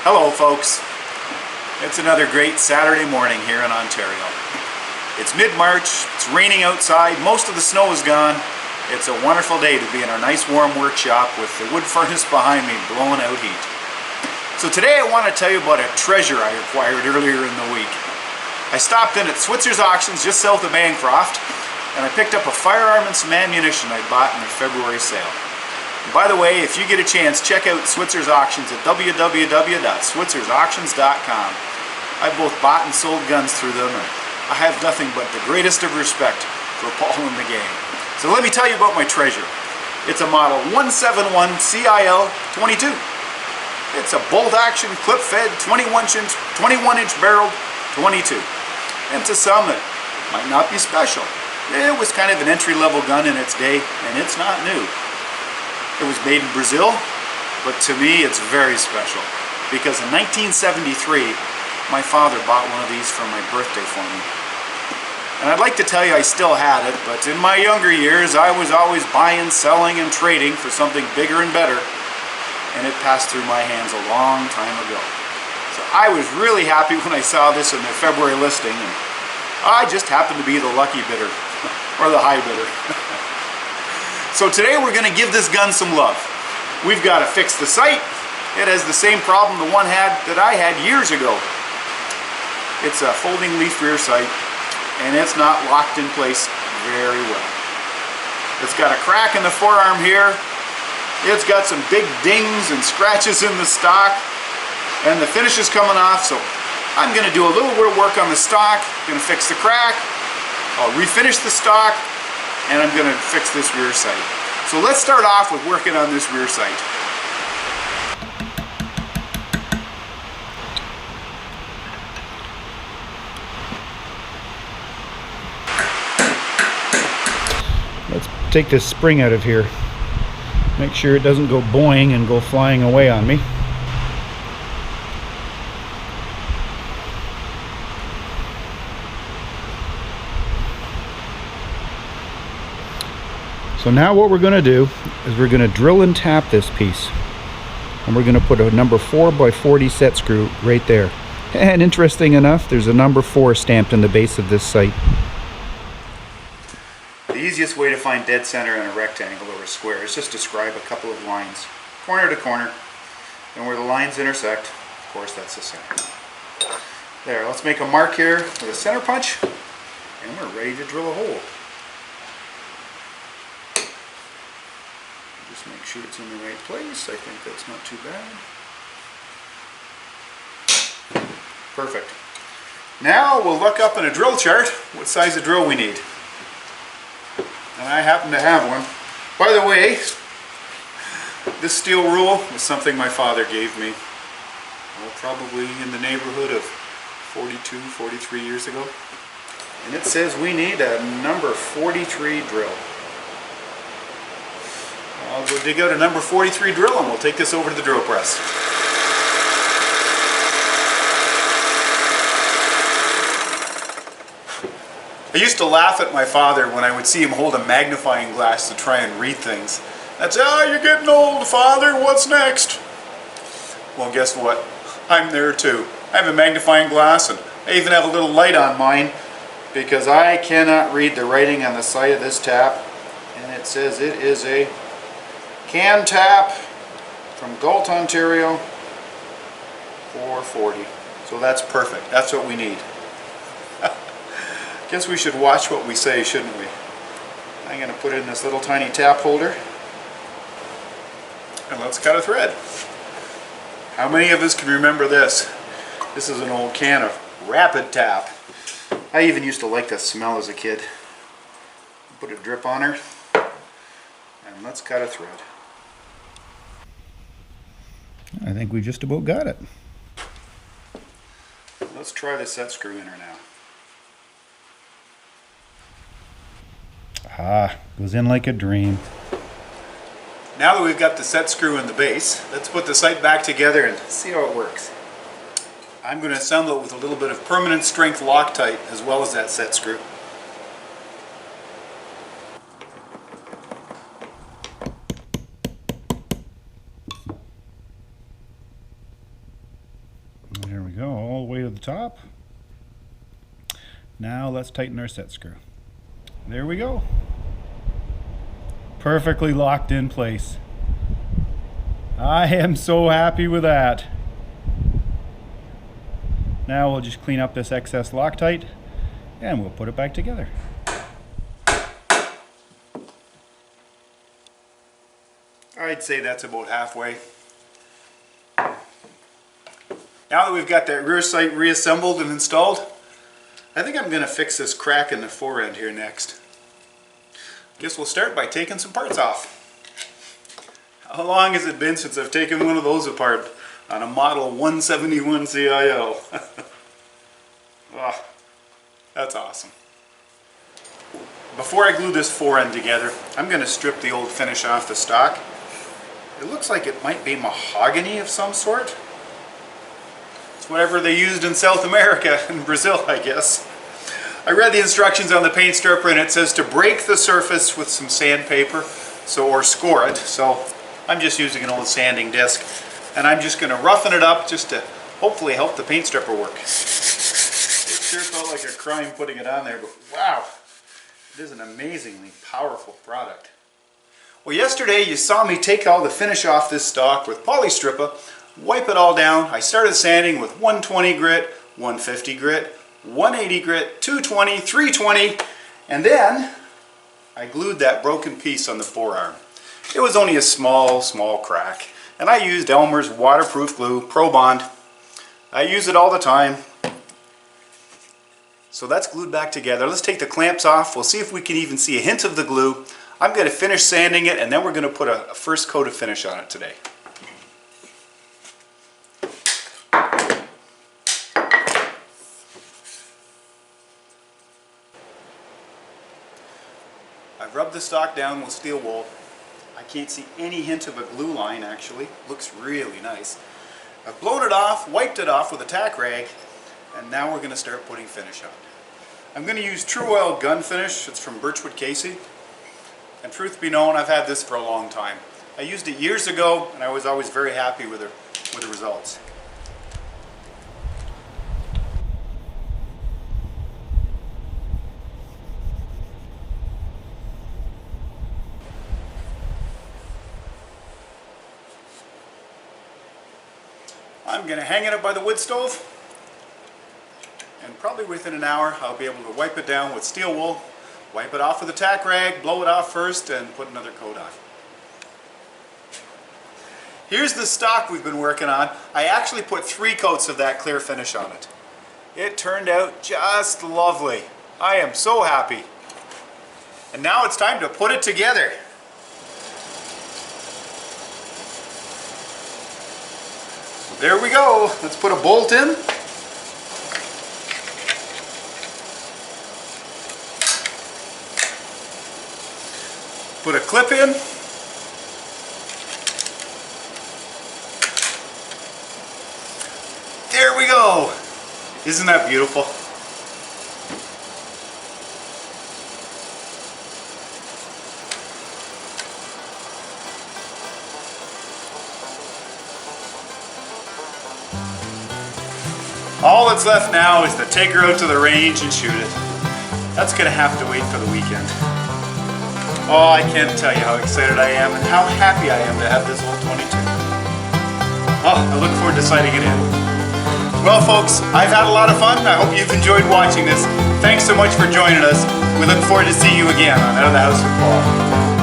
Hello folks, it's another great Saturday morning here in Ontario. It's mid-March, it's raining outside, most of the snow is gone. It's a wonderful day to be in our nice warm workshop with the wood furnace behind me blowing out heat. So today I want to tell you about a treasure I acquired earlier in the week. I stopped in at Switzer's Auctions just south of Bancroft and I picked up a firearm and some ammunition I bought in their February sale. By the way, if you get a chance, check out Switzer's Auctions at www.switzersauctions.com. I've both bought and sold guns through them, and I have nothing but the greatest of respect for Paul and the gang. So let me tell you about my treasure. It's a model 171 CIL-22. It's a bolt-action, clip-fed, 21-inch barreled 22. And to some, it might not be special. It was kind of an entry-level gun in its day, and it's not new. It was made in Brazil, but to me it's very special because in 1973 my father bought one of these for my birthday for me. And I'd like to tell you I still had it, but in my younger years I was always buying, selling, and trading for something bigger and better, and it passed through my hands a long time ago. So I was really happy when I saw this in the February listing, and I just happened to be the lucky bidder, or the high bidder. So today we're going to give this gun some love. We've got to fix the sight. It has the same problem the one that I had years ago. It's a folding leaf rear sight and it's not locked in place very well. It's got a crack in the forearm here. It's got some big dings and scratches in the stock and the finish is coming off, so I'm going to do a little bit of work on the stock. I'm going to fix the crack. I'll refinish the stock. And I'm going to fix this rear sight. So let's start off with working on this rear sight. Let's take this spring out of here. Make sure it doesn't go boing and go flying away on me. So now what we're going to do is we're going to drill and tap this piece, and we're going to put a number 4x40 set screw right there. And interesting enough, there's a number 4 stamped in the base of this sight. The easiest way to find dead center in a rectangle or a square is just describe a couple of lines, corner to corner, and where the lines intersect, of course that's the center. There, let's make a mark here with a center punch, and we're ready to drill a hole. Just make sure it's in the right place. I think that's not too bad. Perfect. Now we'll look up in a drill chart what size of drill we need. And I happen to have one. By the way, this steel rule was something my father gave me, well, probably in the neighborhood of 42, 43 years ago. And it says we need a number 43 drill. I'll go dig out a number 43 drill and we'll take this over to the drill press. I used to laugh at my father when I would see him hold a magnifying glass to try and read things. I'd say, "Oh, you're getting old, Father, what's next?" Well, guess what? I'm there too. I have a magnifying glass and I even have a little light on mine because I cannot read the writing on the side of this tap, and it says it is a can tap from Galt, Ontario, 440. So that's perfect. That's what we need. Guess we should watch what we say, shouldn't we? I'm going to put it in this little tiny tap holder. And let's cut a thread. How many of us can remember this? This is an old can of Rapid Tap. I even used to like the smell as a kid. Put a drip on her. And let's cut a thread. I think we just about got it. Let's try the set screw in her now. Ah, goes in like a dream. Now that we've got the set screw in the base, let's put the sight back together and see how it works. I'm going to assemble it with a little bit of permanent strength Loctite as well as that set screw. the top. Now let's tighten our set screw. There we go. Perfectly locked in place. I am so happy with that. Now we'll just clean up this excess Loctite and we'll put it back together. I'd say that's about halfway. Now that we've got that rear sight reassembled and installed, I think I'm going to fix this crack in the fore end here next. Guess we'll start by taking some parts off. How long has it been since I've taken one of those apart on a model 171 CIO? Oh, that's awesome. Before I glue this fore end together, I'm going to strip the old finish off the stock. It looks like it might be mahogany of some sort. It's whatever they used in South America, in Brazil, I guess. I read the instructions on the paint stripper and it says to break the surface with some sandpaper, or score it. So I'm just using an old sanding disc and I'm just going to roughen it up just to hopefully help the paint stripper work. It sure felt like a crime putting it on there, but wow, it is an amazingly powerful product. Well, yesterday you saw me take all the finish off this stock with polystripper, wipe it all down. I started sanding with 120 grit, 150 grit, 180 grit, 220, 320, and then I glued that broken piece on the forearm. It was only a small crack, and I used Elmer's waterproof glue, Pro Bond. I use it all the time. So that's glued back together. Let's take the clamps off. We'll see if we can even see a hint of the glue. I'm going to finish sanding it, and then we're going to put a first coat of finish on it today. I've rubbed the stock down with steel wool. I can't see any hint of a glue line actually. Looks really nice. I've blown it off, wiped it off with a tack rag, and now we're going to start putting finish on. I'm going to use True Oil Gun Finish. It's from Birchwood Casey. And truth be known, I've had this for a long time. I used it years ago and I was always very happy with the results. I'm going to hang it up by the wood stove, and probably within an hour I'll be able to wipe it down with steel wool, wipe it off with a tack rag, blow it off first, and put another coat on. Here's the stock we've been working on. I actually put 3 coats of that clear finish on it. It turned out just lovely. I am so happy. And now it's time to put it together. There we go. Let's put a bolt in. Put a clip in. There we go. Isn't that beautiful? All that's left now is to take her out to the range and shoot it. That's going to have to wait for the weekend. Oh, I can't tell you how excited I am and how happy I am to have this old 22. Oh, I look forward to sighting it in. Well folks, I've had a lot of fun. I hope you've enjoyed watching this. Thanks so much for joining us. We look forward to seeing you again on Out of the House with Paul.